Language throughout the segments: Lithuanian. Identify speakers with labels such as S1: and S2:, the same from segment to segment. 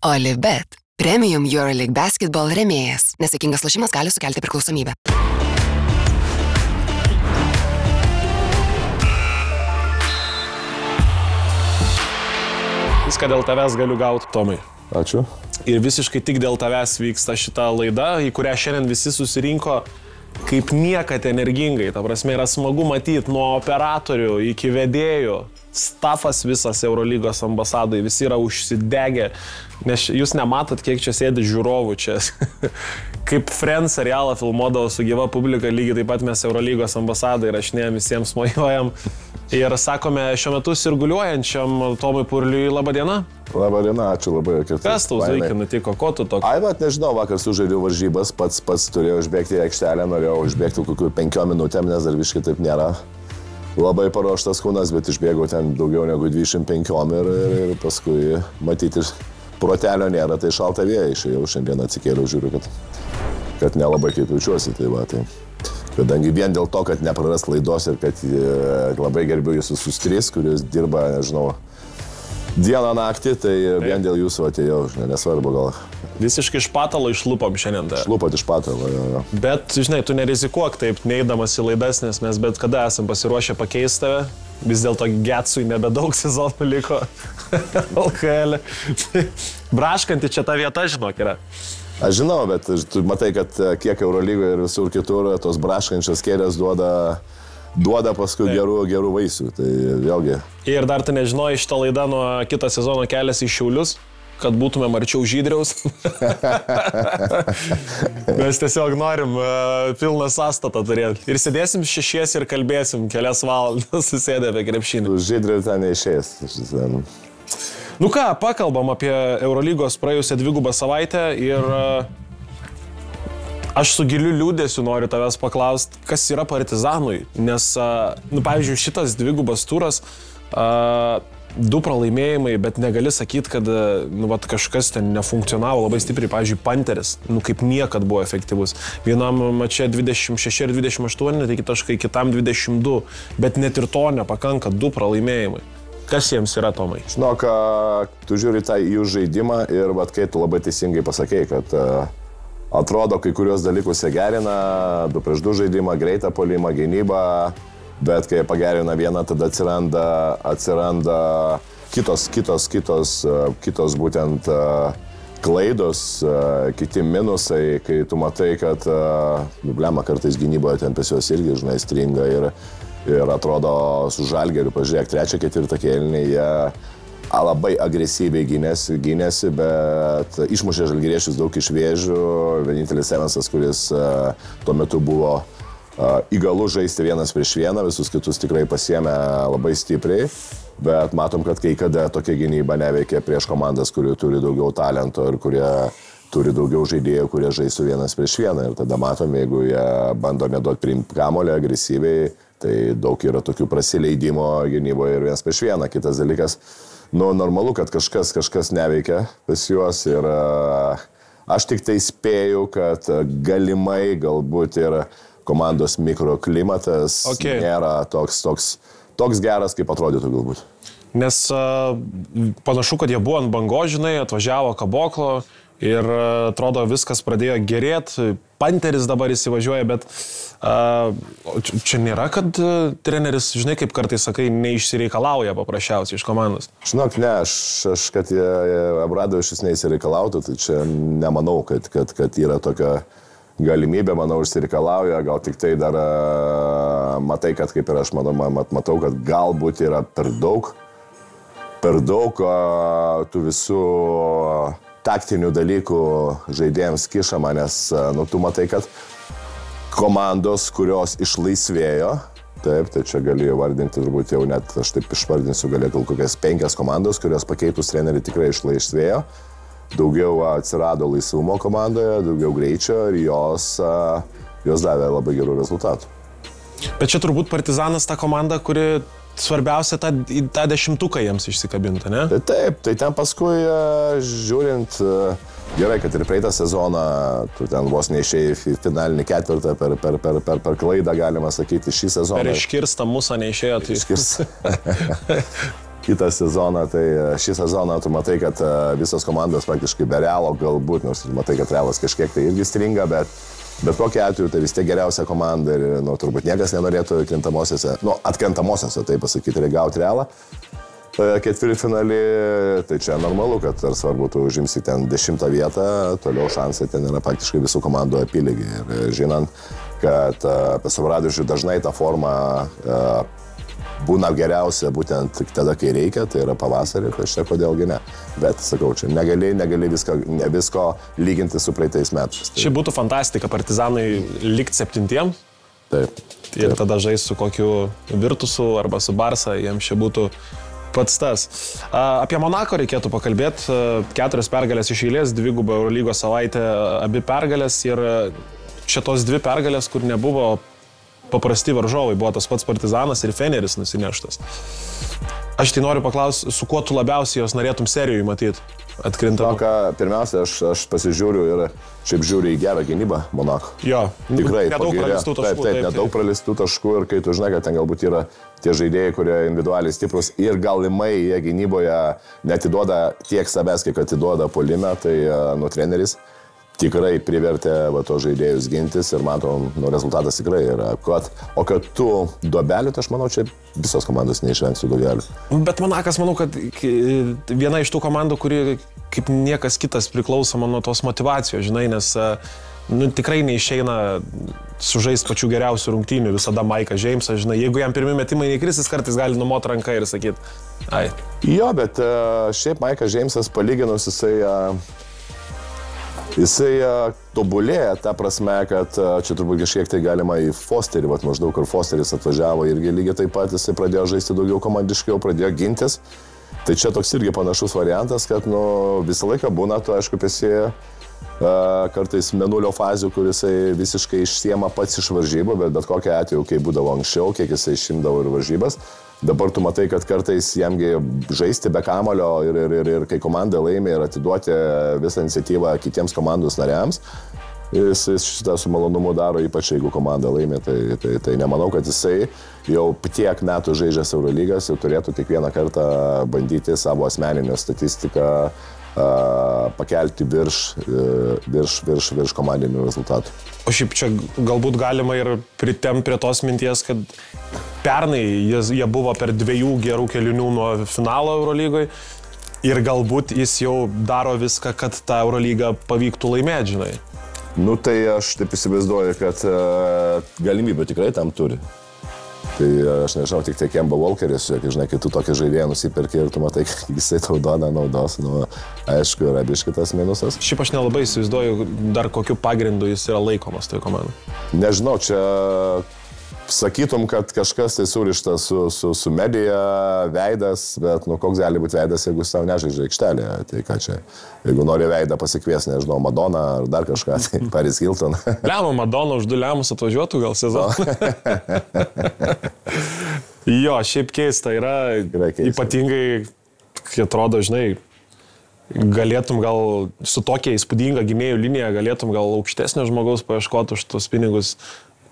S1: Olibet. Premium EuroLeague Basketball rėmėjas. Nesėkmingas lošimas gali sukelti priklausomybę.
S2: Viską dėl tavęs galiu gauti, Tomai.
S3: Ačiū.
S2: Ir visiškai tik dėl tavęs vyksta šita laida, į kurią šiandien visi susirinko kaip niekad energingai. Ta prasme, yra smagu matyti nuo operatorių iki vedėjų. Stafas visas Eurolygos ambasadai, visi yra užsidegę, nes jūs nematot, kiek čia sėdi žiūrovų čia. Kaip Friends serialą filmuodavo su gyva publika, lygiai taip pat mes Eurolygos ambasadai rašinėjom, visiems mojuojam. Ir sakome šiuo metu sirguliuojančiam Tomui Purliui labadiena.
S3: Labadiena, ačiū labai.
S2: Kas tau Zuiki nutiko, ko tu tokio?
S3: Ai, bet nežinau, vakar sužaidžiau varžybas, pats turėjau užbėgti į aikštelę, norėjau užbėgti kokių 5 minutėm, nes dar visiškai taip nėra. Labai paruoštas kūnas, bet išbėgau ten daugiau negu 25 ir paskui matyti protelio nėra, tai šalta vėja išėjau, šiandien atsikėliau, žiūriu, kad nelabai kaip jaučiuosi. Tai va, tai. Kadangi vien dėl to, kad nepraras klaidos ir kad labai gerbiu jūsų visus 3, kuris dirba, nežinau, dieną naktį, tai vien dėl jūsų atėjau, nesvarbu gal.
S2: Visiškai iš patalo išlupom šiandien.
S3: Išlupot iš patalo, jo.
S2: Bet, žinai, tu nerizikuok taip, neįdamas į laidas, nes mes bet kada esam pasiruošę pakeisti tave. Vis dėlto Getsui nebedaug sezonų liko LKL. Braškanti čia ta vieta, žinok, yra.
S3: Aš žinau, bet tu matai, kad kiek Eurolygoje ir visur kitur tos braškančios kėdės duoda paskui gerų vaisių, tai vėlgi. Ir
S2: dar tu nežinojai, šitą laidą nuo kito sezono keliasi į Šiaulius, kad būtume arčiau Žydriaus. Mes tiesiog norim pilną sąstatą turėti. Ir sėdėsim šešies ir kalbėsim kelias valandas susėdę apie krepšinį.
S3: Žydrių ten neišės.
S2: Nu ką, pakalbam apie Eurolygos praėjusią 2 savaitę ir aš su giliu liūdėsiu noriu tavęs paklausti, kas yra Partizanui, nes, pavyzdžiui, šitas 2 turas, 2 pralaimėjimai, bet negali sakyti, kad kažkas ten nefunkcionavo labai stipriai, pavyzdžiui, Panteris, kaip niekad buvo efektyvus. Vienam mače 26 ir 28, tai taškai, kitam 22, bet net ir to nepakanka, 2 pralaimėjimai. Kas jiems yra, Tomai?
S3: Žinok, tu žiūri tą jų žaidimą ir kai tu labai teisingai pasakei, kad atrodo, kai kurios dalykus jie gerina, 2 prieš 2 žaidimą, greitą puolimą, gynybą, bet kai pagerina vieną, tada atsiranda kitos būtent klaidos, kiti minusai, kai tu matai, kad problema kartais gynyboje ten pas juos irgi, žinai, stringa ir atrodo su Žalgiriu, pažiūrėk, 3-4 kėlinį, jie labai agresyviai gynėsi, bet išmušė žalgiriečius daug iš vėžių. Vienintelis Evansas, kuris tuo metu buvo įgalus žaisti 1 prieš 1, visus kitus tikrai pasiėmė labai stipriai, bet matom, kad kai kada tokia gynyba neveikia prieš komandas, kurių turi daugiau talento ir kurie turi daugiau žaidėjų, kurie žaistų 1 prieš 1. Ir tada matom, jeigu jie bando neduoti priimti kamuolį agresyviai, tai daug yra tokių prasileidimo gynyboje ir 1 prieš 1. Kitas dalykas, normalu, kad kažkas neveikia pas juos ir aš tik tai spėju, kad galimai galbūt ir komandos mikroklimatas nėra toks geras, kaip atrodytų galbūt.
S2: Nes panašu, kad jie buvo ant bangos, žinai, atvažiavo Kaboklo ir atrodo viskas pradėjo gerėti. Panteris dabar įsivažiuoja, bet čia nėra, kad treneris, žinai, kaip kartais sakai, neišsireikalauja paprasčiausiai iš komandos.
S3: Žinok, ne, aš kad Abradovičius neįsireikalautų, tai čia nemanau, kad yra tokia galimybė, manau, išsireikalauja, gal tik tai dar matai, kad kaip ir aš matau, kad galbūt yra per daug tų visų taktinių dalykų žaidėjams kišama, nes tu matai, kad komandos, kurios išlaisvėjo, taip, tai čia gali vardinti turbūt jau net, aš taip išvardinsiu, galėtų kokias 5 komandos, kurios pakeitus trenerių tikrai išlaisvėjo, daugiau atsirado laisvumo komandoje, daugiau greičio ir jos davė labai gerų rezultatų.
S2: Bet čia turbūt Partizanas ta komanda, kuri svarbiausia tą 10-tuką jiems išsikabinta, ne?
S3: Taip, tai ten paskui žiūrint, gerai, kad ir praeitą sezoną, tu ten vos neišėjai į finalinį ketvirtą per klaidą, galima sakyti, šį sezoną.
S2: Per iškirstą musą neišėjo. Tai...
S3: kitą sezoną, tai šį sezoną tu matai, kad visos komandos praktiškai be Realo galbūt, nors matai, kad Realas kažkiek tai irgi stringa, bet kokiu atveju tai vis tiek geriausia komanda ir turbūt niekas nenorėtų atkrintamosiose, tai pasakyti, gauti Realą. Ketvirtfinalį, tai čia normalu, kad ar svarbu tu užimsi ten 10 vietą, toliau šansai ten yra praktiškai visų komandų apylygiai. Ir žinant, kad pas Obradovičių dažnai ta forma būna geriausia būtent tada, kai reikia, tai yra pavasarį, tai čia kodėlgi ne. Bet, sakau, čia negali visko lyginti su praeitais metais.
S2: Tai... Ši būtų fantastika, Partizanai likt 7.
S3: Taip.
S2: Ir tada žais su kokiu Virtusu arba su Barsa, jiems čia būtų pats tas. Apie Monako reikėtų pakalbėti. 4 pergalės iš eilės, 2 Eurolygos savaitę, 2 pergalės ir čia tos 2 pergalės, kur nebuvo paprasti varžovai, buvo tas pats Partizanas ir Feneris nusineštas. Aš tai noriu paklausti, su kuo tu labiausiai jos norėtum serijui matyti atkrintamą?
S3: Pirmiausia, aš pasižiūriu ir šiaip žiūriu į gerą gynybą Monako.
S2: Jo,
S3: tikrai.
S2: Nedaug pralistų taškų.
S3: Taip, nedaug pralistų taškų ir kai tu žinai, kad ten galbūt yra tie žaidėjai, kurie individualiai stiprus ir galimai jie gynyboje netiduoda tiek savęs, kiek atiduoda puolime, tai treneris tikrai privertė to žaidėjus gintis ir matom, rezultatas tikrai yra. O kad tu duobelių, tai aš manau, čia visos komandos neišvengsiu duobelių.
S2: Bet Monakas, manau, kad viena iš tų komandų, kuri kaip niekas kitas priklausoma nuo tos motivacijos, žinai, nes tikrai neišeina sužaisti pačių geriausių rungtynių, visada Maikas Džeimsas, žinai, jeigu jam pirmi metimai neįkris, jis kartais gali numoti ranką ir sakyti, ai.
S3: Jo, bet šiaip Maikas Džeimsas palyginus, jisai tobulėja, ta prasme, kad čia turbūt kažkiek tai galima į Fosterį, maždaug kur Fosteris atvažiavo irgi lygiai taip pat, jisai pradėjo žaisti daugiau komandiškiau, pradėjo gintis. Tai čia toks irgi panašus variantas, kad visą laiką būna, tu aišku, pėsėja kartais mėnulio fazių, kur jisai visiškai išsiema pats iš varžybų, bet kokia atveju, kai būdavo anksčiau, kiek jisai išimdavo ir varžybas. Dabar tu matai, kad kartais jamgi žaisti be kamalio ir kai komanda laimė ir atiduoti visą iniciatyvą kitiems komandos nariams, jis šitą su malonumu daro, ypač jeigu komanda laimė, tai nemanau, kad jisai jau tiek metų žaidžias Eurolygas ir turėtų kiekvieną kartą bandyti savo asmeninę statistiką pakelti virš komandinių rezultatų.
S2: O šiaip čia galbūt galima ir pritemti prie tos minties, kad pernai jie buvo per 2 gerų kėlinių nuo finalo Eurolygoje ir galbūt jis jau daro viską, kad tą Eurolygą pavyktų laimėti, žinai.
S3: Tai aš taip įsivaizduoju, kad galimybę tikrai tam turi. Tai aš nežinau, tik tai Kemba Walkeris, žinai, kai tu tokį žaidėją nusipirki ir tu matai, kad jisai tau duoda naudos, aišku, yra biškitas minusas.
S2: Šiaip aš nelabai įsivaizduoju, dar kokiu pagrindu jis yra laikomas toje komandai.
S3: Nežinau, čia sakytum, kad kažkas tai surištas su medija, veidas, bet koks gali būti veidas, jeigu jis tau nežaidžia aikštelėje, tai ką čia, jeigu nori veidą pasikvies, nežinau, Madoną ar dar kažką, tai Paris Hilton.
S2: Lemą Madona už 2 lemus atvažiuotų gal sezoną. Jo, šiaip keista yra, ypatingai, kai atrodo, žinai, galėtum gal su tokia įspūdinga gynėjų linija, galėtum gal aukštesnio žmogaus paieškoti už tos pinigus,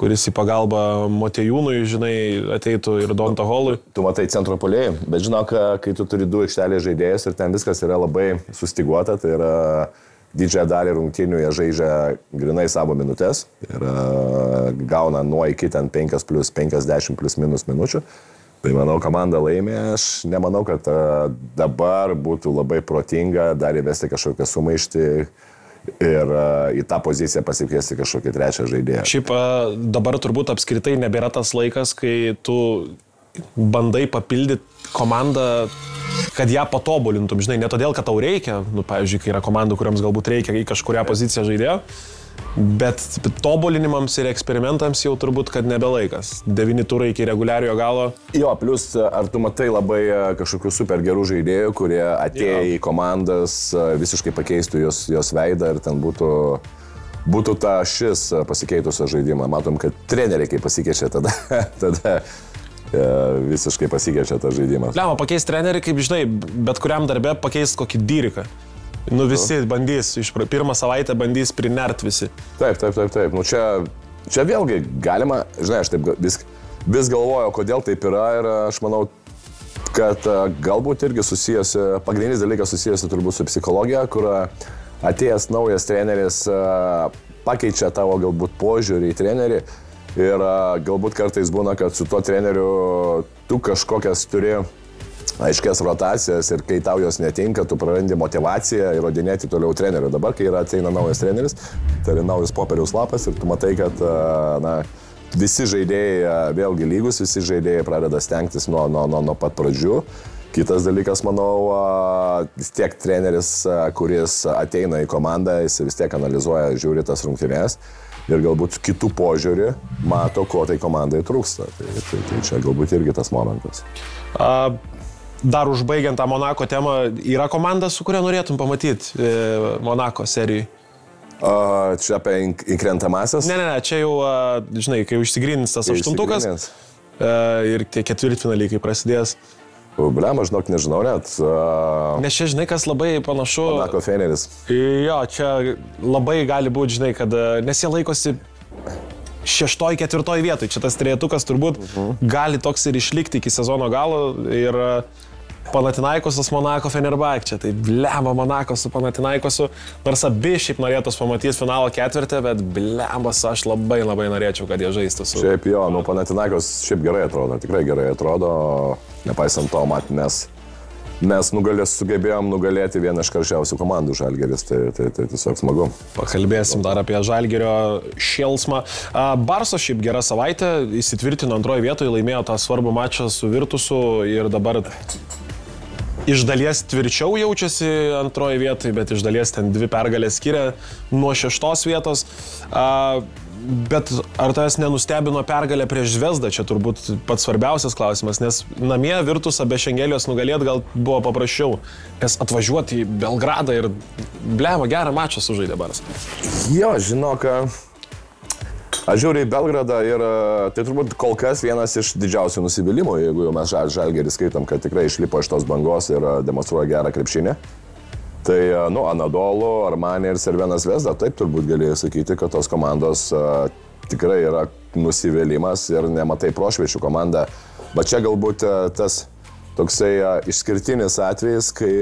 S2: kuris į pagalbą Motejūnui, žinai, ateitų ir Donta Holui.
S3: Tu matai centro puolėjų, bet žinok, kai tu turi 2 aikštelės žaidėjus ir ten viskas yra labai sustiguota, tai yra didžiąją dalį rungtynių jie žaidžia grinai savo minutės ir gauna nuo iki ten 5+50 + minučių. Tai manau, komanda laimė, aš nemanau, kad dabar būtų labai protinga dar įvesti kažkokią sumaištį ir į tą poziciją pasikviesti kažkokį 3 žaidėją.
S2: Šiaip dabar turbūt apskritai nebėra tas laikas, kai tu bandai papildyti komandą, kad ją patobulintum, žinai, ne todėl, kad tau reikia, pavyzdžiui, kai yra komandų, kuriams galbūt reikia į kažkurią poziciją žaidėjo, bet tobulinimams ir eksperimentams jau turbūt, kad nebelaikas. 9 turai iki reguliariojo galo.
S3: Jo, plus ar tu matai labai kažkokių super gerų žaidėjų, kurie atėjo į komandas, visiškai pakeistų jos veidą ir ten būtų ta šis pasikeitusio žaidimą. Matom, kad treneriai, kai pasikeičia, tada visiškai pasikeičia tas žaidimas.
S2: Lemą pakeisti treneriai, kaip žinai, bet kuriam darbe pakeisti kokį Dyriką. Visi bandys, pirmą savaitę bandys prinert visi.
S3: Taip. Čia vėlgi galima, žinai, aš taip vis galvoju, kodėl taip yra ir aš manau, kad galbūt irgi pagrindinis dalykas susijęs turbūt su psichologija, kur atėjęs naujas treneris pakeičia tavo galbūt požiūrį į trenerį ir galbūt kartais būna, kad su tuo treneriu tu kažkokias turi aiškias rotacijas ir kai tau jos netinka, tu prarandi motivaciją įrodinėti toliau treneriu. Dabar, kai ateina naujas treneris, tai yra naujas popieriaus lapas ir tu matai, kad visi žaidėjai vėlgi lygus, visi žaidėjai pradeda stengtis nuo pat pradžių. Kitas dalykas, manau, vis tiek treneris, kuris ateina į komandą, jis vis tiek analizuoja, žiūri tas rungtynes ir galbūt kitų požiūrį mato, ko tai komandai trūksta. Tai čia galbūt irgi tas momentas.
S2: Dar užbaigiant tą Monako temą, yra komanda, su kuria norėtum pamatyti Monako serijai?
S3: Čia apie įkrentamasias?
S2: Ne, čia jau, žinai, kai užsigrynins tas aštuntukas ir tie ketvirtfinaliai, kai prasidės.
S3: Blema, žinok, nežinau net.
S2: Nes čia, žinai, kas labai panašu...
S3: Monako Feneris.
S2: Jo, čia labai gali būti, žinai, kad... Nes jie laikosi 6-4 vietoj. Čia tas trejetukas turbūt gali toks ir išlikti iki sezono galo. Ir Panathinaikosas, Monako, Fenerbahčė. Tai blema Monako su Panathinaikosu. Nors abi šiaip norėtos pamatyti finalo ketvirtį, bet blemas aš labai norėčiau, kad jie žaistų su...
S3: Šiaip jo, Panathinaikos šiaip gerai atrodo, tikrai gerai atrodo. Nepaisant to, mes sugebėjom nugalėti vieną iš karščiausių komandų Žalgiris, tai tiesiog smagu.
S2: Pakalbėsim dar apie Žalgirio šėlsmą. Barso šiaip gera savaitė, įsitvirtino antroje vietoje, laimėjo tą svarbų mačą su Virtusu ir dabar iš dalies tvirčiau jaučiasi antroje vietoje, bet iš dalies ten 2 pergalės skiria nuo 6 vietos. Bet ar tas nenustebino pergalę prieš Zvezdą? Čia turbūt pats svarbiausias klausimas, nes namie Virtusą be Šengelijos nugalėti gal buvo paprasčiau, nes atvažiuoti į Belgradą ir blema gerą mačą sužaidė Barsą.
S3: Jo, žinok, aš žiūriu į Belgradą ir tai turbūt kol kas vienas iš didžiausių nusivylimų, jeigu jau mes Žalgirį skaitom, kad tikrai išlipo iš tos bangos ir demonstruoja gerą krepšinį. Tai, Anadolu, Armani ir Cervena Zvezda, taip turbūt galėjai sakyti, kad tos komandos tikrai yra nusivylimas ir nematai prošviečių komandą. Bet čia galbūt tas toksai išskirtinis atvejis, kai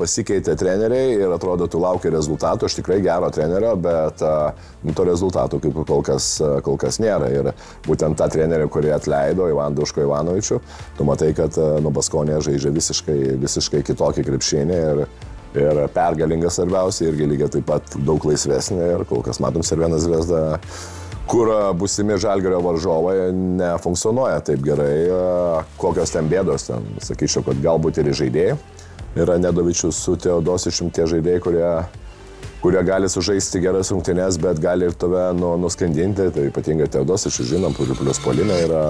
S3: pasikeitė treneriai ir atrodo, tu lauki rezultatų, aš tikrai gero trenerio, bet to rezultatų kaip kol kas nėra. Ir būtent tą trenerį, kurį atleido, Ivan Duško Ivanovičių, tu matai, kad Baskonė žaidžia visiškai kitokį krepšinį ir pergalingas svarbiausia, irgi lygiai taip pat daug laisvesnė ir kol kas matom Cervena Zvezda, kur būsimi Žalgirio varžovai nefunkcionuoja taip gerai, kokios ten bėdos ten, sakyčiau, kad galbūt ir žaidėjai. Yra Nedovičius su Teodosičium tie žaidėjai, kurie gali sužaisti geras rungtynes, bet gali ir tave nuskandinti, tai ypatingai Teodosičius, žinom, plius puolime yra...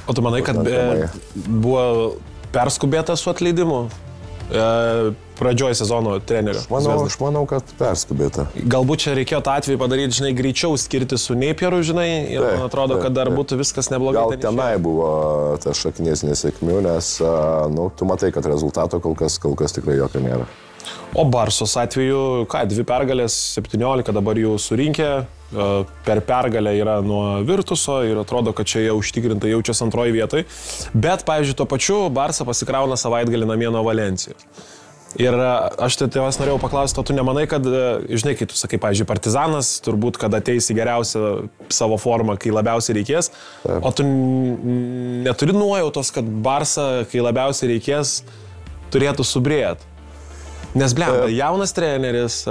S2: O tu manai, kad buvo perskubėta su atleidimu? Pradžioj sezono trenerio.
S3: Aš manau, kad perskubėta.
S2: Galbūt čia reikėjo tą atvejį padaryti, žinai, greičiau skirti su Neipieru, žinai, ir man atrodo, kad dar būtų viskas neblogai.
S3: Gal tenai buvo ta šaknis nesėkmių, nes, tu matai, kad rezultato kol kas tikrai jokio nėra.
S2: O Barsos atveju, 2 pergalės, 17 dabar jau surinkę, per pergalę yra nuo Virtuso ir atrodo, kad čia jie užtikrintai jaučiasi antroji vietoj. Bet, pavyzdžiui, tuo pačiu Barsa pasikrauna savaitgalį namie nuo Valencijos. Ir aš tai tavęs norėjau paklausti, o tu nemanai, kad, žinai, kai tu sakai, pavyzdžiui, Partizanas, turbūt, kad ateis į geriausią savo formą, kai labiausiai reikės, o tu neturi nuojautos, kad Barsa, kai labiausiai reikės, turėtų subrėti. Nes, blemba, jaunas treneris,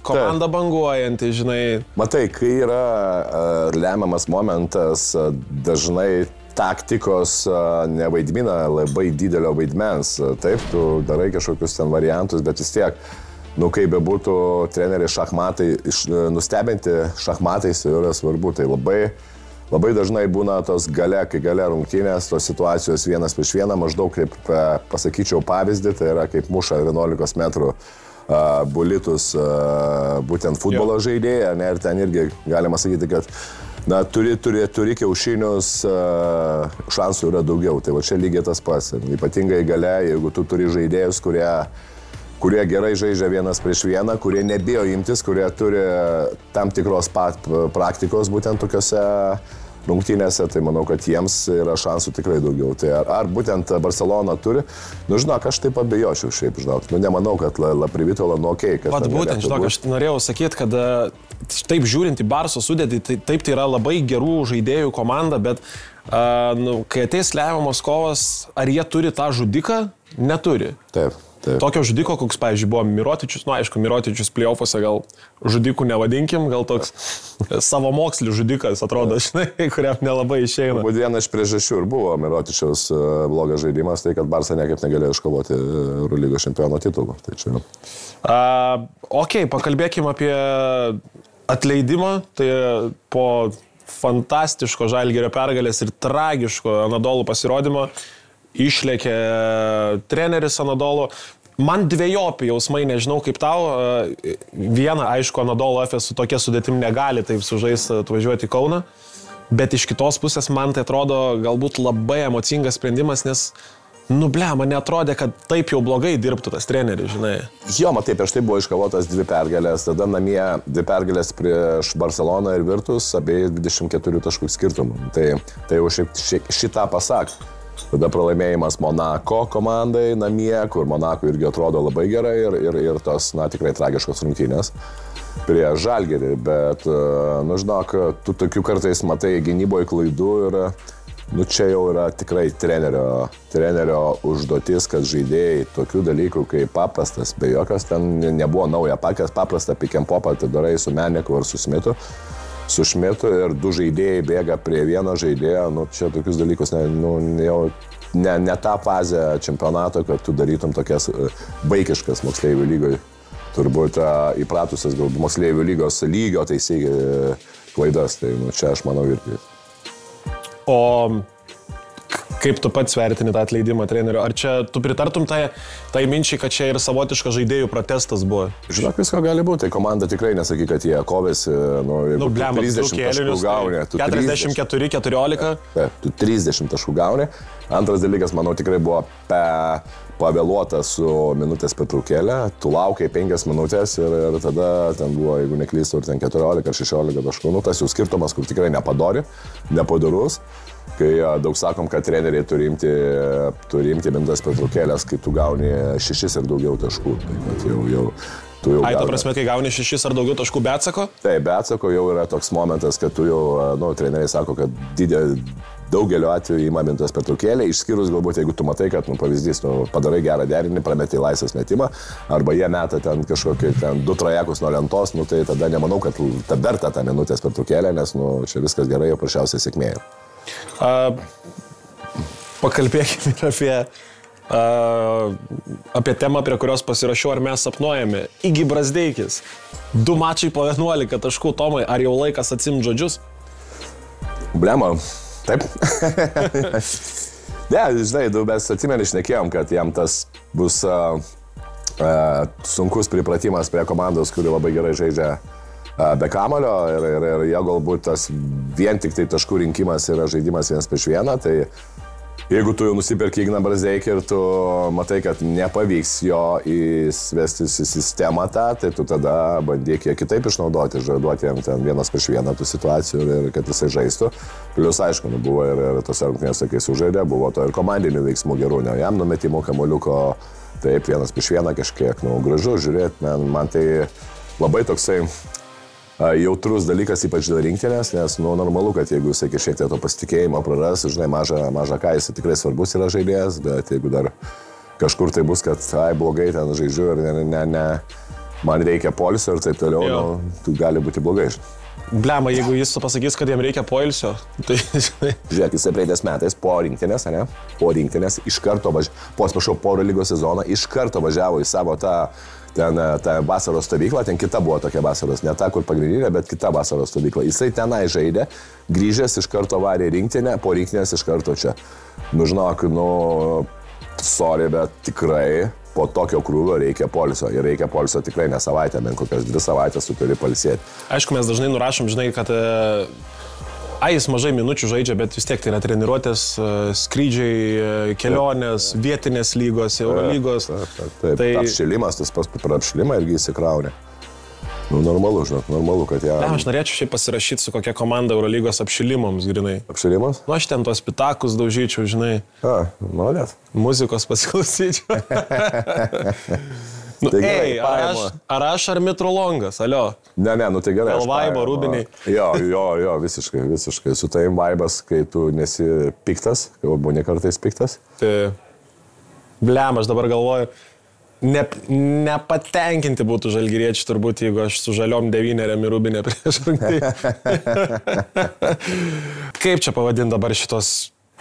S2: komanda banguojanti, žinai.
S3: Matai, kai yra lemiamas momentas, dažnai taktikos nevaidmina labai didelio vaidmens. Taip, tu darai kažkokius ten variantus, bet vis tiek, kaip bebūtų treneriai šachmatai, nustebinti šachmatais yra svarbu. Tai labai dažnai būna tos kai gale rungtynės, tos situacijos 1-1, maždaug kaip pasakyčiau pavyzdį, tai yra kaip muša 11 metrų bulitus būtent futbolo žaidėjai, ir ten irgi galima sakyti, kad turi kiaušinius, šansų yra daugiau, tai va čia lygiai tas pats. Ypatingai gale, jeigu tu turi žaidėjus, kurie gerai žaidžia vienas prieš vieną, kurie nebijo imtis, kurie turi tam tikros praktikos būtent tokiuose rungtynėse, tai manau, kad jiems yra šansų tikrai daugiau. Tai ar būtent Barcelona turi, žinok, aš taip abejočiau šiaip, žinok, nemanau, kad Laprivitola, okei.
S2: Vat būtent, žinok, aš norėjau sakyti, kad taip žiūrint į Barso sudėtį, taip tai yra labai gerų žaidėjų komanda, bet kai ateis lemiamos kovos, ar jie turi tą žudiką? Neturi.
S3: Taip.
S2: Tokio žudiko, koks, pavyzdžiui, buvo Mirotičius, aišku, Mirotičius play-offuose gal žudikų nevadinkim, gal toks savamokslių žudikas, atrodo, žinai, kuriam nelabai išeina.
S3: Turbūt viena iš priežasčių ir buvo Mirotičiaus blogas žaidimas, tai kad Barsa niekaip negalėjo iškovoti Eurolygos čempiono titulų. Tai čia...
S2: pakalbėkim apie atleidimą, tai po fantastiško Žalgirio pergalės ir tragiško Anadolų pasirodymo išlėkė treneris Anadolų. Man dvejopi jausmai, nežinau kaip tau. Viena, aišku, Anadolų FS su tokia sudėtim negali taip sužaisti atvažiuoti į Kauną, bet iš kitos pusės man tai atrodo galbūt labai emocingas sprendimas, nes, man neatrodė, kad taip jau blogai dirbtų tas treneris, žinai.
S3: Jo, matai, prieš tai buvo iškovotas 2 pergalės, tada namie 2 pergalės prieš Barceloną ir Virtus, abiejai 24 taškų skirtumų. Tai jau šitą pasak. Tada pralaimėjimas Monako komandai namie, kur Monako irgi atrodo labai gerai ir tos, tikrai tragiškos rungtynės prie Žalgirį, bet, žinok, tu tokių kartais matai gynyboje klaidų ir, čia jau yra tikrai trenerio užduotis, kad žaidėjai tokių dalykų, kaip paprastas, be jokios ten nebuvo nauja paprastą pick and popą, tai darai su Meniku ar su Smitu. Su Šmitu ir 2 žaidėjai bėga prie vieno žaidėjo, čia tokius dalykus ne tą fazę čempionato, kad tu darytum tokias vaikiškas moksleivių lygoje, turbūt įpratusias galbūt moksleivių lygos lygio taisyklių klaidas, tai čia aš manau irgi.
S2: O kaip tu pats vertini tą atleidimą trenerio? Ar čia tu pritartum tai minčiai, kad čia ir savotiškas žaidėjų protestas buvo?
S3: Žinok, visko gali būti. Tai komanda tikrai nesaky, kad jie kovėsi, jeigu 30 taškų gauni.
S2: 44-14.
S3: Tu 30 taškų gauni. Antras dalykas, manau, tikrai buvo pavėluota su minutės pertraukėlė. Tu laukai 5 minutės ir tada ten buvo, jeigu neklystu, ten 14 ar 16 taškų. Tas jau skirtumas, kur tikrai nepadarus. Kai daug sakom, kad treneriai turi imti minutės pertraukėlės, kai tu gauni 6 ir daugiau taškų. Tai
S2: ta prasme, kai gauni 6 ar daugiau taškų be atsako?
S3: Taip, be atsako jau yra toks momentas, kad tu jau, treneriai sako, kad daugeliu atveju ima minutės pertraukėlė, išskyrus galbūt, jeigu tu matai, kad, pavyzdys, padarai gerą derinį, prameti laisvės metimą, arba jie meta ten kažkokį 2 trajekus nuo lentos, tai tada nemanau, kad verta tą minutės pertraukėlę, nes čia viskas gerai, jau prašiausiai sėkmė.
S2: Pakalbėkime ir apie temą, prie kurios pasirašiau, ar mes sapnuojame. Igi Brazdeikis. 2 mačai po 11 taškų, Tomai, ar jau laikas atsimt žodžius?
S3: Blema, taip. Ne, žinai, mes atsimeni šnekėjom, kad jam tas bus sunkus pripratimas prie komandos, kuri labai gerai žaidžia be kamalio ir jo galbūt tas vien tik tai taškų rinkimas yra žaidimas 1-1, tai jeigu tu jau nusiperki Igną Brazdeikį ir tu matai, kad nepavyks jo įsivesti į sistemą tai tu tada bandyk kiek kitaip išnaudoti, duoti jam ten 1-1 tų situacijų ir kad jisai žaistų. Plius, aišku, buvo ir tos rungtynėse, kai sužaidė, buvo to ir komandinių veiksmų gerų, ne jam numetimų kamuoliuko, taip 1-1 kažkiek, gražu žiūrėti, man tai labai toksai jautrus dalykas, ypač dėl rinktinės, nes normalu, kad jeigu jisai šiek tiek to pasitikėjimo praras, žinai, maža ką, jis tikrai svarbus yra žaidėjas, bet jeigu dar kažkur tai bus, kad blogai ten žaidžiu ir man reikia poilsio ir taip toliau, tu gali būti blogai.
S2: Blema, jeigu jis pasakys, kad jam reikia poilsio, tai...
S3: Žiūrėk, jisai praeitais metais po rinktinės, iš karto, po Eurolygos sezoną, iš karto važiavo į savo tą vasaros stovyklą, ten kita buvo tokia vasaros, ne ta, kur pagrindinė, bet kita vasaros stovykla. Jisai tenai žaidė, grįžęs iš karto varė rinktinę, po rinktinės iš karto čia. Žinok, sorry, bet tikrai po tokio krūvio reikia poilsio. Ir reikia poilsio tikrai ne savaitę, bent kokias 2 savaitės tu turi pailsėti.
S2: Aišku, mes dažnai nurašom, žinai, kad jis mažai minučių žaidžia, bet vis tiek tai yra treniruotės, skrydžiai, kelionės, vietinės lygos, Eurolygos.
S3: Taip, apšilimas, tas pats per apšilimą irgi įsikraunė. Normalu, žinok, normalu, kad ją...
S2: Aš norėčiau šiaip pasirašyti su kokia komanda Eurolygos apšilimams, grinai.
S3: Apšilimas?
S2: Aš ten tuos pitakus daužyčiau, žinai.
S3: Malės.
S2: Muzikos pasiklausyčiau. Ar aš, ar Mitrolongas, alio?
S3: Ne, tai gerai.
S2: Gal vaibo, rūbiniai.
S3: Jo, visiškai. Su taim vaibas, kai tu nesi piktas, kai būni kartais piktas.
S2: Blem, aš dabar galvoju, nepatenkinti būtų žalgiriečiai turbūt, jeigu aš su žaliom 9 rūbinė prieš rungtynę. Kaip čia pavadinti dabar šitos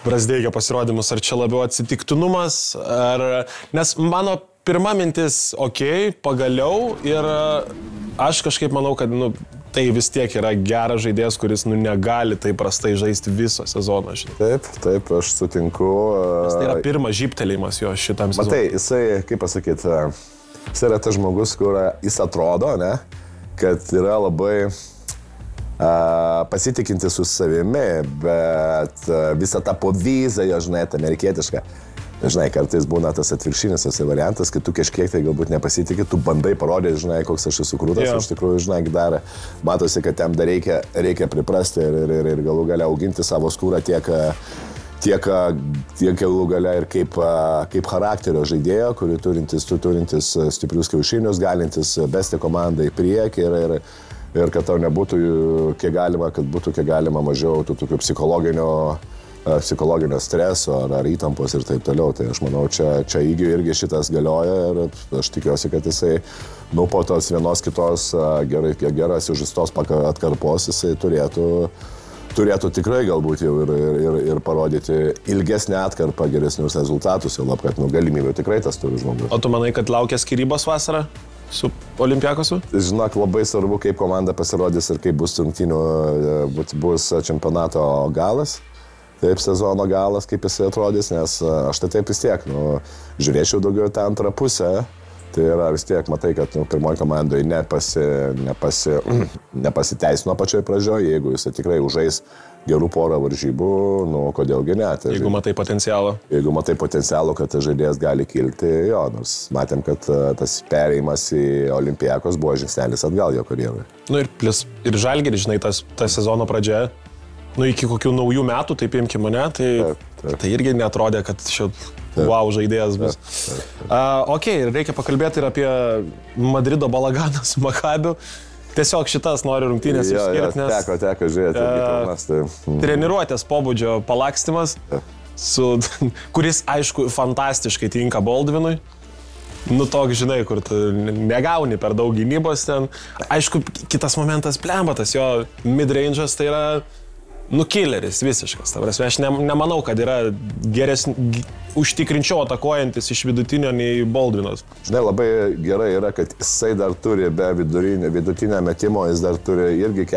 S2: Brazdeikio pasirodymus? Ar čia labiau atsitiktinumas? Nes mano pirma mintis, pagaliau, ir aš kažkaip manau, kad tai vis tiek yra geras žaidėjas, kuris negali taip prastai žaisti viso sezono.
S3: Taip, aš sutinku.
S2: Tai yra pirmas žyptelėjimas jo šitam sezonui.
S3: Matai, jisai, kaip pasakyti, jis yra tas žmogus, kur jis atrodo, ne, kad yra labai pasitikinti su savimi, bet visą tą povyzą, jo, žinai, amerikietišką. Žinai, kartais būna tas atvirkštinis variantas, kai tu kažkiek tai galbūt nepasitikė, tu bandai parodyti, žinai, koks aš esu krūtas, iš tikrųjų, žinai, dar matosi, kad jam dar reikia priprasti ir galų galia auginti savo skūrą tiek galų galia ir kaip charakterio žaidėjo, kurį turintis stiprius kiaušinius, galintis besti komandą į priekį ir kad tau nebūtų kiek galima mažiau tų tokių psichologinio streso ar įtampos ir taip toliau. Tai aš manau, čia irgi šitas galioja ir aš tikiuosi, kad jisai po tos vienos kitos geras užžistos atkarpos jisai turėtų tikrai galbūt jau ir parodyti ilgesnę atkarpą, geresnius rezultatus, jau lab, kad galimybių tikrai tas turi žmogus.
S2: O tu manai, kad laukia skyrybos vasarą su Olimpiakosu?
S3: Žinok, labai svarbu, kaip komanda pasirodys ir kaip bus rungtynių, bus čempionato galas. Taip, sezono galas, kaip jisai atrodys, nes aš tai taip vis tiek, žiūrėčiau daugiau tą antrą pusę, tai yra vis tiek, matai, kad pirmoji komandoje nepasiteisino pačioj pradžioje, jeigu jisai tikrai užžais gerų porą varžybų, kodėlgi ne. Tai
S2: jeigu matai potencialą.
S3: Jeigu matai potencialą, kad tas žaidėjas gali kilti, jo, nors matėm, kad tas perėjimas į Olimpiakos buvo žingsnelis atgal jo karjeroje.
S2: Ir Žalgiris, žinai, ta sezono pradžia, iki kokių naujų metų, taip imkim mane, tai irgi neatrodė, kad wow žaidėjas bus. Reikia pakalbėti ir apie Madrido balaganą su Makabiu. Tiesiog šitas noriu rungtynės išskirti, nes...
S3: Teko žiūrėti.
S2: Treniruotės pobūdžio palakstymas, kuris, aišku, fantastiškai tinka Baldvinui. Toks, žinai, kur tu negauni per daug gynybos ten. Aišku, kitas momentas plembatas, jo midrange'as tai yra killeris visiškas. Aš nemanau, kad yra užtikrinčiau atakuojantis iš vidutinio nei Baldvinas.
S3: Žinai, labai gerai yra, kad jisai dar turi be vidutinio metimo, jis dar turi irgi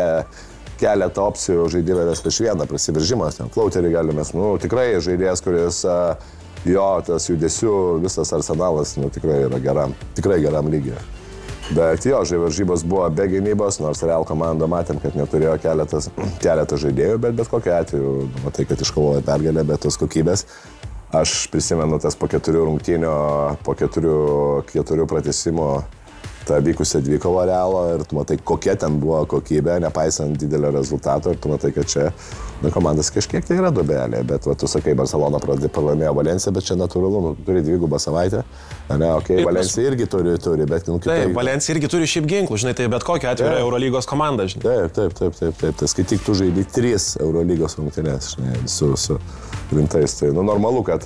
S3: keletą opcijų žaidimės prieš vieną, prasiveržimas, ten flauterį galimės. Tikrai žaidėjas, kuris jo, tas judesių visas arsenalas tikrai yra geram lygiai. Bet jo, varžybos buvo be gynybos, nors Real komanda matėm, kad neturėjo keletą žaidėjų, bet kokiu atveju, matai, kad iškovojo pergalę, bet tos kokybės. Aš prisimenu tas po 4 rungtynių, po 4 pratęsimo tą vykusią dvikovą Realo ir tu matai, kokia ten buvo kokybė, nepaisant didelio rezultato ir tu matai, kad čia komandas kažkiek tai yra duobelė, bet tu sakai, Barcelona pralaimėjo Valenciją, bet čia natūralu, turi 2 savaitę. Valencija irgi turi, bet
S2: Taip, Valencija irgi turi šiaip ginklų, žinai, tai bet kokia atveju yra Eurolygos komanda, žinai.
S3: Taip, tai skaityk, tu žaidži 3 Eurolygos rungtynės, žinai, su rimtais. Tai normalu, kad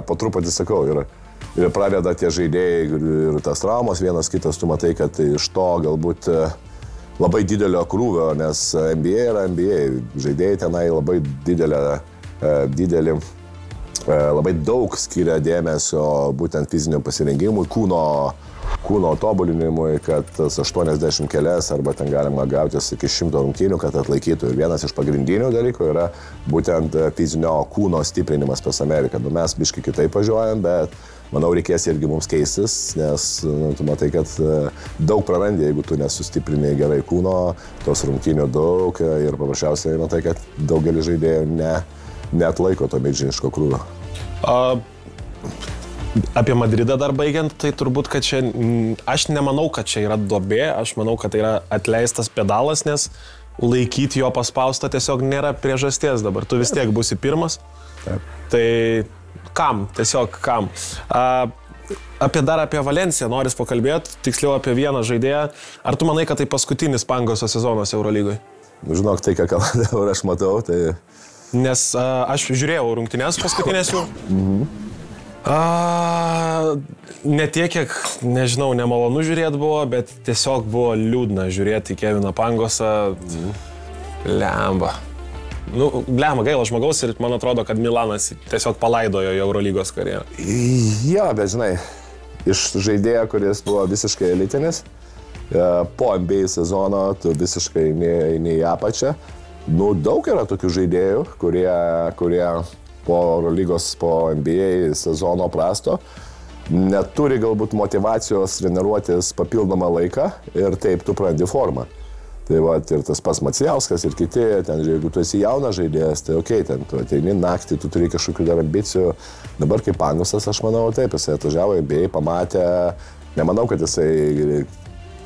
S3: po truputį sakau, ir pradeda tie žaidėjai ir tas traumos vienas kitas, tu matai, kad iš to galbūt labai didelio krūvio, nes NBA yra NBA, žaidėjai tenai labai labai daug skiria dėmesio būtent fiziniam pasirengimui, kūno tobulinimui, kad tas 80 kelias arba ten galima gautis iki 100 rungtynių, kad atlaikytų. Ir vienas iš pagrindinių dalykų yra būtent fizinio kūno stiprinimas pas Ameriką. Mes biškai kitaip važiuojam, bet manau, reikės irgi mums keistis, nes tu matai, kad daug prarandi, jeigu tu nesustiprini gerai kūno, tos rungtynių daug ir paprasčiausiai matai, kad daugelis žaidėjų neatlaiko to milžiniško krūvio.
S2: Apie Madridą dar baigiant, tai turbūt, kad čia, aš nemanau, kad čia yra duobė, aš manau, kad tai yra atleistas pedalas, nes laikyti jo paspaustą tiesiog nėra priežasties dabar. Tu vis tiek būsi pirmas.
S3: Taip.
S2: Tai kam? Tiesiog kam? Apie Valenciją noris pakalbėti, tiksliau apie vieną žaidėją. Ar tu manai, kad tai paskutinis Pangoso sezonas Eurolygoje?
S3: Žinok, tai ką dabar aš matau, tai...
S2: Nes aš žiūrėjau rungtynes paskutinės jų. Ne tiek, kiek, nežinau, nemalonu žiūrėti buvo, bet tiesiog buvo liūdna žiūrėti Keviną Pangosą. Lemba. Lemba, gaila žmogaus ir man atrodo, kad Milanas tiesiog palaidojo jo Eurolygos karjerą.
S3: Jo, bet žinai, iš žaidėjo, kuris buvo visiškai elitinis, po NBA sezono tu visiškai eini į apačią. Daug yra tokių žaidėjų, kurie po Eurolygos, po NBA sezono prasto, neturi galbūt motivacijos treniruotis papildomą laiką ir taip tu prarandi formą. Tai va, ir tas pats Macijauskas ir kiti, ten, jeigu tu esi jaunas žaidėjas, tai okei, ten tu ateini naktį, tu turi kažkokių dar ambicijų. Dabar kaip Pangosas, aš manau, taip, jisai atvažiavo į NBA, pamatė, nemanau, kad jisai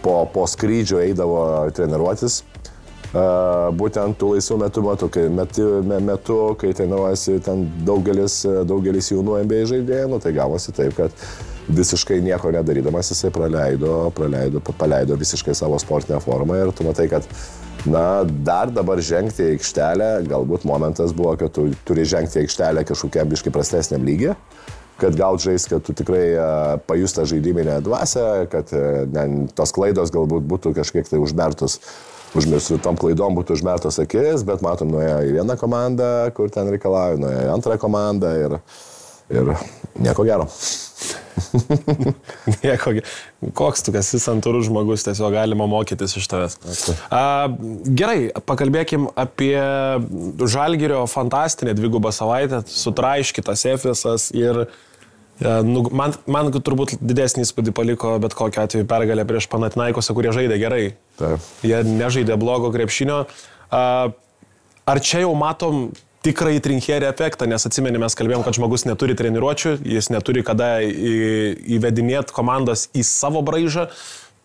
S3: po skrydžio eidavo treniruotis. Būtent tų laisvų metų, kai treniruojasi ten daugelis jaunų NBA žaidėjų, tai gavosi taip, kad visiškai nieko nedarydamas jisai paleido visiškai savo sportinę formą ir tu matai, kad dar dabar žengti į aikštelę, galbūt momentas buvo, kad tu turi žengti į aikštelę kažkokiam biškai prastesniam lygiai, kad gaut žais, kad tu tikrai pajustą žaidiminę dvasią, kad tos klaidos galbūt būtų kažkiek tai užmertus, tom klaidom būtų užmertos akis, bet matom, nuėjo į vieną komandą, kur ten reikalauja, nuėjo į antrą komandą ir nieko gero.
S2: Nieko gero. Koks tu esi santūrus žmogus, tiesiog galima mokytis iš tavęs. Gerai, pakalbėkim apie Žalgirio fantastinę dvigubą savaitę, sutraiškytas Efesas ir man turbūt didesnį įspūdį paliko bet kokiu atveju pergalę prieš Panathinaikosą, kurie žaidė gerai.
S3: Taip.
S2: Jie nežaidė blogo krepšinio. Ar čia jau matom tikrąjį Trinkieri efektą, nes atsimeni, mes kalbėjom, kad žmogus neturi treniruočių, jis neturi kada įvedinėti komandos į savo braižą,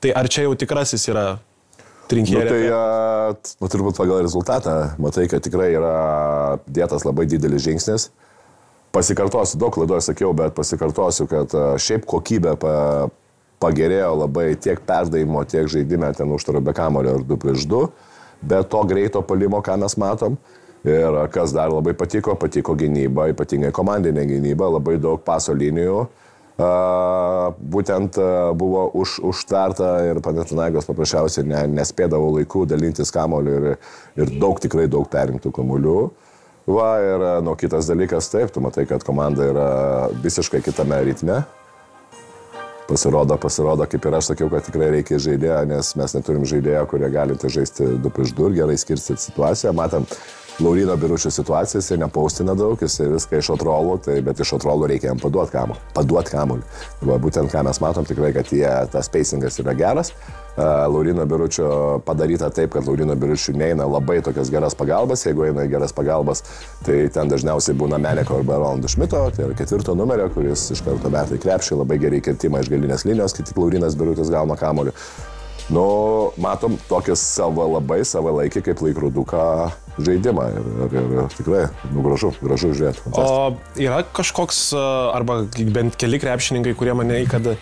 S2: tai ar čia jau tikrasis yra Trinkieri efektas?
S3: Tai turbūt pagal rezultatą, matai, kad tikrai yra dėtas labai didelis žingsnis. Pasikartosiu, daug klaidų sakiau, bet pasikartosiu, kad šiaip kokybė pagerėjo labai tiek perdavimo, tiek žaidime ten užtaro be kamulio ir 2-2, bet to greito puolimo, ką mes matom. Ir kas dar labai patiko gynyba, ypatingai komandinė gynyba, labai daug paso linijų. Būtent buvo užtverta ir Panathinaikos paprasčiausiai nespėdavo laiku dalintis kamuoliu ir tikrai daug perimtų kamuolių. Va, ir kitas dalykas, taip, tu matai, kad komanda yra visiškai kitame ritme. Pasirodo, kaip ir aš sakiau, kad tikrai reikia žaidėjo, nes mes neturim žaidėjo, kurie galite žaisti 2-2 ir gerai skirstyti situaciją. Matom, Lauryno Biručio situaciją, jisai nepaustina daug, jisai viską iš atrolų, bet iš atrolų reikia jam paduoti kamuolį. Būtent ką mes matom tikrai, kad tas spacingas yra geras. Lauryno Biručio padaryta taip, kad Lauryno Biručiui neina labai tokias geras pagalbas. Jeigu eina į geras pagalbas, tai ten dažniausiai būna Meneko arba Rolando Šmito, tai yra 4 numerio, kuris iš karto meta į krepšį, labai gerai kirtimą iš galinės linijos, kai tik Laurinas Birutis gauna kamuolį. Matom tokias labai savalaikį kaip laikroduką žaidimą ir tikrai gražu žiūrėti.
S2: O yra kažkoks, arba bent keli krepšininkai, kurie manei, kad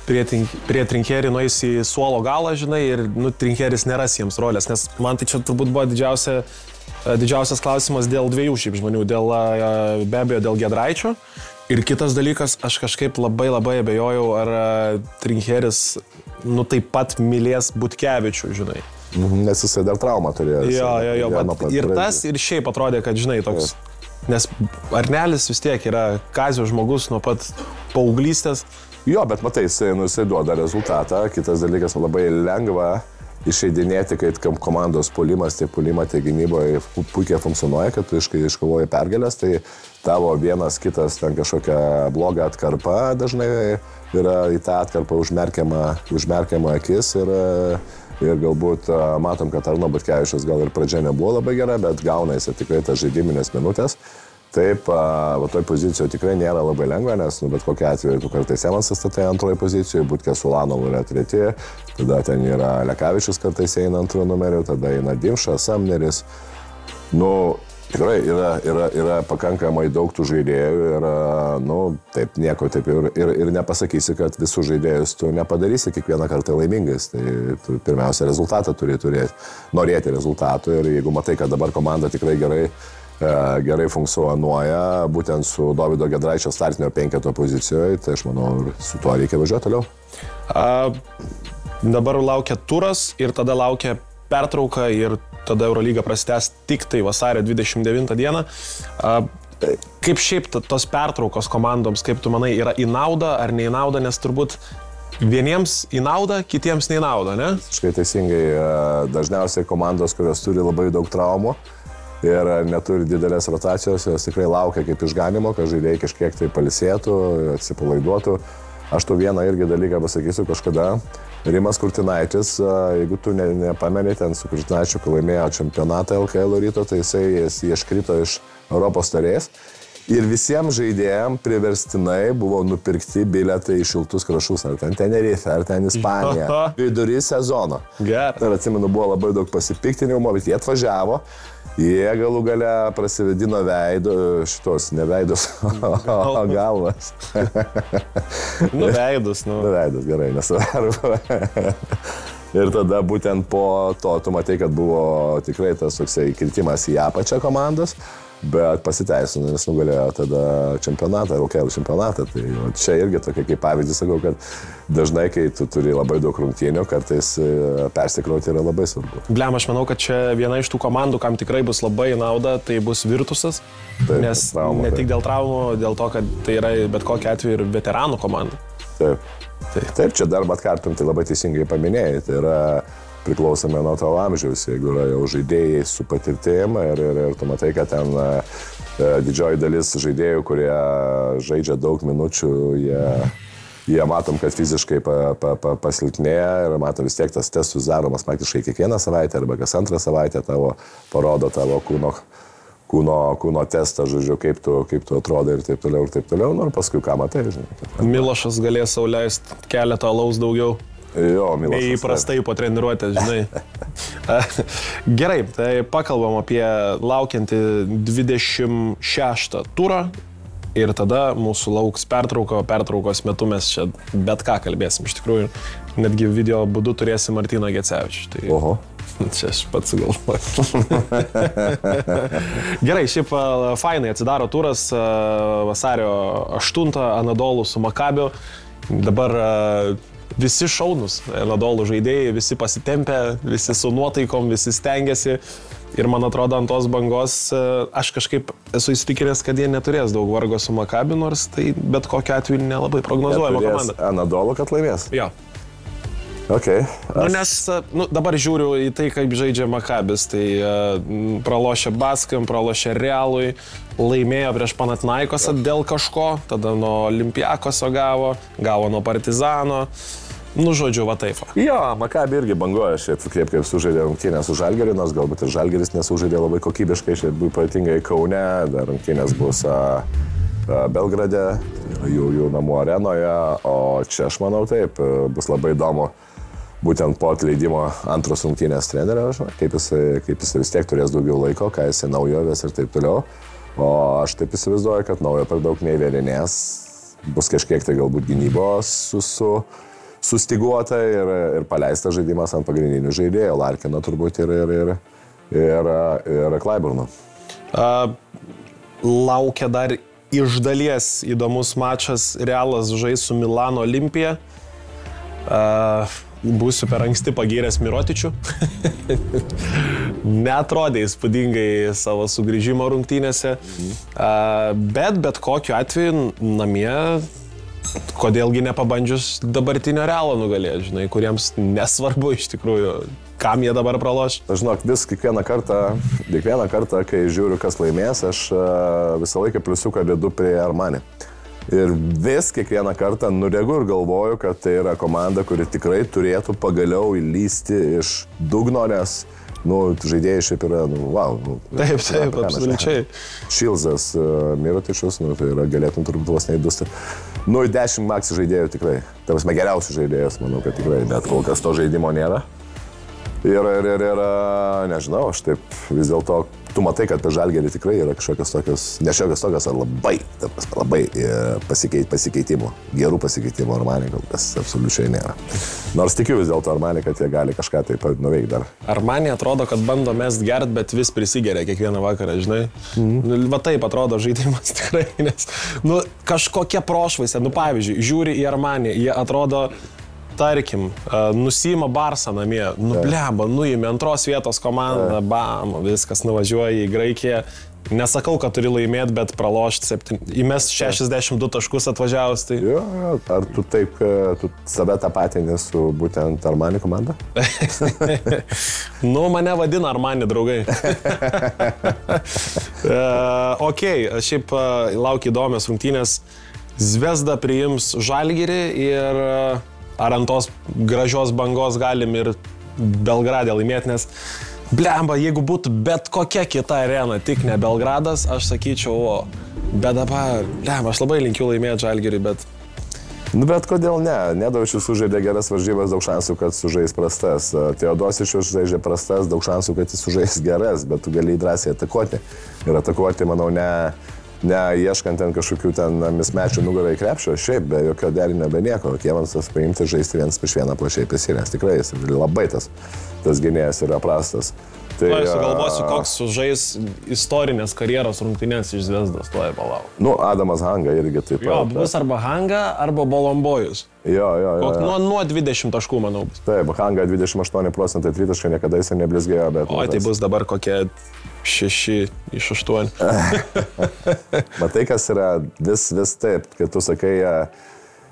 S2: prie Trinkieri nueis į suolo galą, žinai, ir Trinkieris neras jiems rolės, nes man tai čia turbūt buvo didžiausias klausimas dėl dviejų šiaip žmonių, be abejo dėl Giedraičio. Ir kitas dalykas, aš kažkaip labai abejojau, ar Trinkieris taip pat mylės Butkevičių, žinai.
S3: Nes jisai dar traumą turėjo.
S2: Jo, ir tas ir šiaip atrodė, kad, žinai, toks, nes Arnelis vis tiek yra Kazio žmogus nuo pat paauglystės.
S3: Jo, bet matai, jisai duoda rezultatą. Kitas dalykas, labai lengva išeidinėti, kai komandos puolimas, tiek gynyboje puikiai funkcionuoja, kad tu iškovoji pergalės, tai tavo vienas kitas ten kažkokia bloga atkarpa dažnai yra į tą atkarpą užmerkiama akis ir galbūt matom, kad Arno Butkevičius gal ir pradžia nebuvo labai gera, bet gauna jisai tikrai tas žaidiminės minutės. Taip, va toj pozicijoje tikrai nėra labai lengva, nes bet kokia atveju tu kartais Evansas statai antroje pozicijoje, Butkė su Ulanovu yra treti, tada ten yra Lekavičius kartais eina antru numeriu, tada eina Dimša, Samneris. Tikrai yra pakankamai daug tų žaidėjų ir, taip nieko taip ir nepasakysi, kad visų žaidėjus tu nepadarysi kiekvieną kartą laimingais. Tai tu pirmiausia rezultatą turi turėti, norėti rezultatų ir jeigu matai, kad dabar komanda tikrai gerai funkcionuoja, būtent su Dovydo Giedraičio startinio 5 pozicijoje, tai aš manau, su tuo reikia važiuoti toliau.
S2: Dabar laukia turas ir tada laukia pertrauka ir tada Eurolyga prasidės tik tai vasario 29 dieną. Kaip šiaip tos pertraukos komandoms, kaip tu manai, yra į naudą ar ne į naudą, nes turbūt vieniems į naudą, kitiems ne į naudą, ne?
S3: Škai teisingai, dažniausiai komandos, kurios turi labai daug traumų ir neturi didelės rotacijos, jos tikrai laukia kaip išganimo, kad žaidėjai kažkiek tai pailsėtų, atsipalaiduotų. Aš tu vieną irgi dalyką pasakysiu kažkada. Rimas Kurtinaitis, jeigu tu nepameni, ten su Kurtinaičiu, kai laimėjo čempionatą LKL ryto, tai jis iškrito iš Europos taurės. Ir visiems žaidėjams priverstinai buvo nupirkti bilietai į šiltus kraštus, ar ten Tenerife, ar ten Ispanija, vidury sezono. Ir atsimenu, buvo labai daug pasipiktinimo, bet jie atvažiavo. Jie galų gale prasivedino ne veidus, o galvas.
S2: Veidus,
S3: Veidus, gerai, nesuverbu. Ir tada būtent po to tu matai, kad buvo tikrai tas toksai kritimas į apačią komandos, bet pasiteisino, nes nugalėjo tada čempionatą, LKL čempionatą. Tai čia irgi tokia kaip pavyzdys, sakau, kad dažnai, kai tu turi labai daug rungtynių, kartais persikrauti yra labai svarbu.
S2: Blem, aš manau, kad čia viena iš tų komandų, kam tikrai bus labai nauda, tai bus Virtusas. Taip, nes traumų, ne tik dėl traumų, dėl to, kad tai yra bet kokia atveju ir veteranų komanda.
S3: Taip, čia dar atkartum, tai labai teisingai paminėjai. Tai yra priklausomai nuo tavo amžiaus, jeigu yra jau žaidėjai su patirtim ir tu matai, kad ten didžioji dalis žaidėjų, kurie žaidžia daug minučių, jie matom, kad fiziškai pasilpnėja ir matom vis tiek tas testus daromas praktiškai kiekvieną savaitę arba kas antrą savaitę tavo parodo tavo kūno testą, žodžiu, kaip tu atrodai ir taip toliau, ir paskui ką matai, žinai.
S2: Milošas galės sau leisti keletą alaus daugiau.
S3: Jo, Milošas.
S2: Įprastai po treniruotės, žinai. Gerai, tai pakalbam apie laukiantį 26 turą ir tada mūsų lauks pertrauka, pertraukos metu mes čia bet ką kalbėsim. Iš tikrųjų, netgi video būdu turėsim Martyną Gecevičių. Tai...
S3: Oho.
S2: Čia aš pats sugalvoju. Gerai, šiaip fainai atsidaro turas vasario 8 Anadolų su Makabiu. Dabar visi šaunus Anadolų žaidėjai, visi pasitempę, visi su nuotaikom, visi stengiasi. Ir man atrodo, ant tos bangos aš kažkaip esu įsitikinęs, kad jie neturės daug vargo su Makabiu, nors tai bet kokiu atveju nelabai prognozuojama komanda.
S3: Anadolų, kad laimės?
S2: Jo.
S3: Okay.
S2: Nes dabar žiūriu į tai, kaip žaidžia Makabis, tai pralošė Baskam, pralošė Realui, laimėjo prieš Panathinaikosą dėl kažko, tada nuo Olympiakoso gavo nuo Partizano, žodžiu, va taip.
S3: Jo, Makabi irgi bangoja šiaip, kaip sužaidė rungtynės su Žalgiriu, nors galbūt ir Žalgiris nesužaidė labai kokybiškai, šiaip ypatingai Kaune, dar rungtynės bus Belgrade, jų namų arenoje, o čia aš manau taip, bus labai įdomu. Būtent po atleidimo antros rungtynės trenerio, kaip jisai vis tiek turės daugiau laiko, ką jisai naujovės ir taip toliau. O aš taip įsivaizduoju, kad naujo per daug neįvėrinės, bus kažkiek tai galbūt gynybos sustiguota ir paleista žaidimas ant pagrindinių žaidėjų, Larkino turbūt ir Klaiburno.
S2: Laukia dar iš dalies įdomus mačas, Realas žais su Milano Olimpija. Būsiu per anksti pagyręs Mirotičių. Neatrodė įspūdingai savo sugrįžimo rungtynėse. Bet kokiu atveju namie, kodėlgi nepabandžius dabartinio Realo nugalėti, žinai, kuriems nesvarbu iš tikrųjų, kam jie dabar praloš.
S3: Aš žinok, kiekvieną kartą, kai žiūriu, kas laimės, aš visą laiką pliusiuką dedu prie Armani. Ir vis kiekvieną kartą nuregu ir galvoju, kad tai yra komanda, kuri tikrai turėtų pagaliau įlysti iš dugno, nes žaidėjai šiaip yra, wow.
S2: Taip, absoliučiai.
S3: Šilzas, Mirotičius, tai yra galėtum turbūt vos neįdusti. 10 maks žaidėjų tikrai. Tai prasme, geriausių žaidėjus, manau, kad tikrai, bet kol kas to žaidimo nėra. Ir, nežinau, aš taip vis dėlto, tu matai, kad per Žalgirį tikrai yra kažkokios tokios, ne šiokios tokios, ar labai pasikeitimų, gerų pasikeitimų Armani, kol kas absoliučiai nėra. Nors tikiu vis dėlto Armani, kad jie gali kažką taip nuveikti dar.
S2: Armani atrodo, kad bando mest gert, bet vis prisigeria kiekvieną vakarą, žinai. Va taip atrodo žaidimas tikrai, nes, kažkokie prošvaisė, pavyzdžiui, žiūri į Armani, jie atrodo, tarkim, nusima Barsą namie, blemba, nuėmė antros vietos komandą, bam, viskas nuvažiuoja į Graikiją. Nesakau, kad turi laimėti, bet pralošti įmes 62 taškus atvažiavus. Tai...
S3: Jo, ar tu taip, tu save tapatini su būtent Armani komanda?
S2: Mane vadina Armani draugai. Šiaip laukia įdomios rungtynės. Zvezda priims Žalgirį ir ar ant tos gražios bangos galim ir Belgradę laimėti, nes blemba, jeigu būtų bet kokia kita arena, tik ne Belgradas, aš sakyčiau, bet dabar, blemba, aš labai linkiu laimėti Žalgirį, bet...
S3: Bet kodėl ne? Nedavičius sužaidė geras varžybas, daug šansų, kad sužais prastas. Teodosičius žaidžia prastas, daug šansų, kad jis sužais geras, bet tu gali drąsiai atakuoti. Ir atakuoti, manau, ne ieškant ten kažkokių ten mismečių nugarai krepšio, šiaip be jokio derinio, be nieko. Kievansas paimti žaisti vienas prieš vieną plačiai prisirės. Tikrai jis labai tas gynėjas yra prastas. Tai,
S2: sugalvosiu, koks sužais istorinės karjeros rungtynės iš Zvezdos, tuoj palau.
S3: Adamas Hanga irgi taip pat.
S2: Jo, bus arba Hanga, arba Bolombojus.
S3: Jo.
S2: Nuo 20 taškų, manau.
S3: Taip, Hanga 28% tritaškai niekada jis neblizgėjo, bet...
S2: Tai bus dabar kokie 6 iš 8.
S3: Matai, kas yra vis taip, kad tu sakai...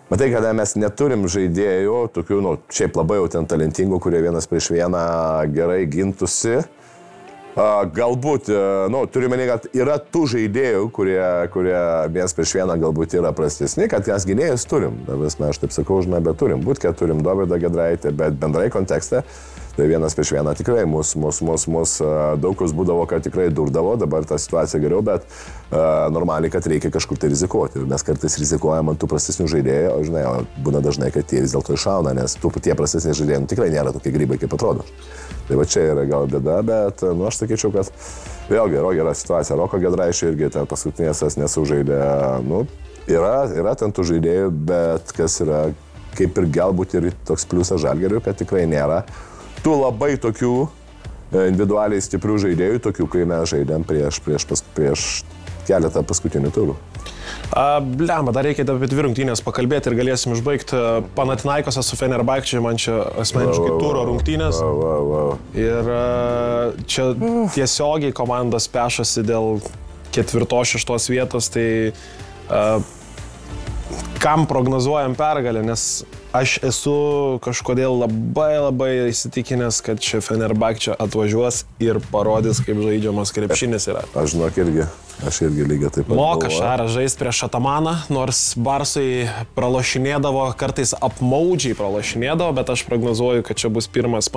S3: Matai, kada mes neturim žaidėjų, tokių, šiaip labai jau ten talentingų, kurie vienas prieš vieną gerai gintusi. Galbūt, turime manyti, kad yra tų žaidėjų, kurie vienas prieš vieną galbūt yra prastesni, kad mes gynėjus turim. Aš taip sakau, bet turim. Būtkė turim Dovydą Gedraitį, bet bendrai kontekste. Tai vienas prieš vieną tikrai mus daug kas būdavo, kad tikrai durdavo, dabar ta situacija geriau, bet normaliai, kad reikia kažkur tai rizikuoti. Ir mes kartais rizikuojam ant tų prastesnių žaidėjų, o būna dažnai, kad tie vis dėlto iššauna, nes tie prastesni žaidėjai tikrai nėra tokie grybai, kaip atrodo. Tai va čia yra gal bėda, bet aš sakyčiau, kad vėlgi gera situacija. Roko Gedraičio irgi ten paskutinės nesužaidė. Yra ten tų žaidėjų, bet kas yra kaip ir galbūt ir toks pliusas Žalgiriui, kad tikrai nėra tų labai tokių individualiai stiprių žaidėjų, tokių, kai mes žaidėm prieš keletą paskutinių turų.
S2: Blemba, dar reikia apie 2 rungtynės pakalbėti ir galėsim išbaigti Panathinaikose su Fenerbahče, man čia asmeniškai turo rungtynės. Ir čia tiesiogiai komandos pešasi dėl 4-6 vietos, tai kam prognozuojam pergalę, nes aš esu kažkodėl labai įsitikinęs, kad čia Fenerbahče atvažiuos ir parodys, kaip žaidžiamas krepšinis yra.
S3: Aš irgi lygiai taip pat.
S2: Moka Šaras žaisti prieš Atamaną, nors Barsai pralošinėdavo, kartais apmaudžiai pralošinėdavo, bet aš prognozuoju, kad čia bus pirmas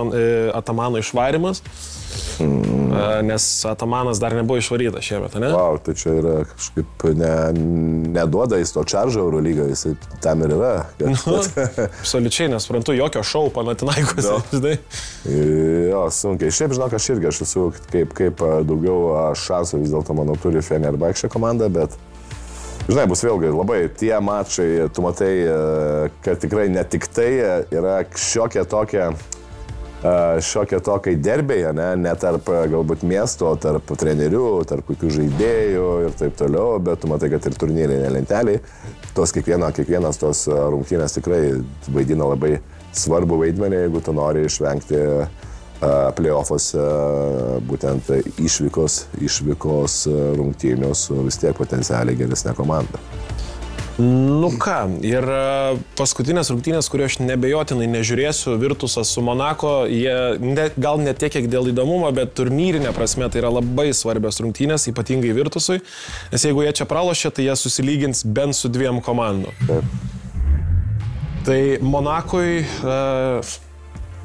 S2: Atamano išvarimas, nes Atamanas dar nebuvo išvarytas šiemet, ne?
S3: Wow, tai čia yra kažkaip neduoda jis to čaržo Eurolygą, jis tam ir yra.
S2: Absoliučiai, nesuprantu, jokio šou Panathinaikose, žinai.
S3: Jo, sunkiai. Šiaip žinok, aš irgi esu kaip daugiau šansų vis dėlto, manau, turi Fenerbahče komanda, bet žinai, bus vėlgi labai tie mačai, tu matai, kad tikrai ne tik tai yra šiokia tokia derbėje, ne tarp galbūt miesto, tarp trenerių, tarp kokių žaidėjų ir taip toliau, bet tu matai, kad ir turnyrinė lentelė, kiekvienas tos rungtynės tikrai vaidina labai svarbu vaidmenį, jeigu tu nori išvengti play-offuose būtent išvykos rungtynių su vis tiek potencialiai geresnė komanda.
S2: Ir paskutinės rungtynės, kurio aš nebejotinai nežiūrėsiu, Virtusas su Monako, jie gal ne tiek, kiek dėl įdomumo, bet turnyrinė prasme tai yra labai svarbios rungtynės, ypatingai Virtusui, nes jeigu jie čia pralošia, tai jie susilygins bent su 2 komandom. Tai Monakui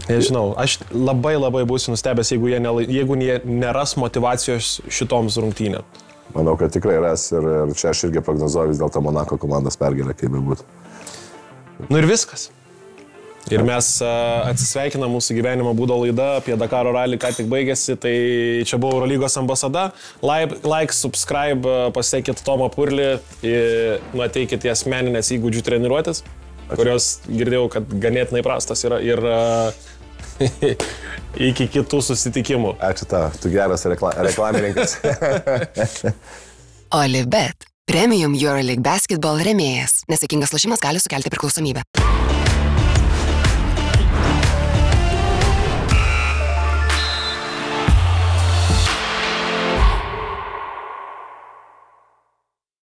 S2: Nežinau, aš labai būsiu nustebęs, jeigu jie neras motivacijos šitoms rungtynėms.
S3: Manau, kad tikrai ras ir čia aš irgi prognozuoju vis dėlto Monako komandos pergalę, kaip bebūtų.
S2: Nu ir viskas. Ir mes atsisveikinam, mūsų gyvenimo būdo laida apie Dakaro ralį ką tik baigėsi, tai čia buvo Eurolygos ambasada. Like, subscribe, pasiekit Tomą Purlį, ateikit į asmeninės įgūdžių treniruotės, kurios girdėjau, kad ganėtinai prastas yra ir iki kitų susitikimų.
S3: Ačiū tau, tu geras reklamininkas.
S1: Olibet. Premium EuroLeague Basketball rėmėjas. Nesėkmingas lošimas gali sukelti priklausomybę.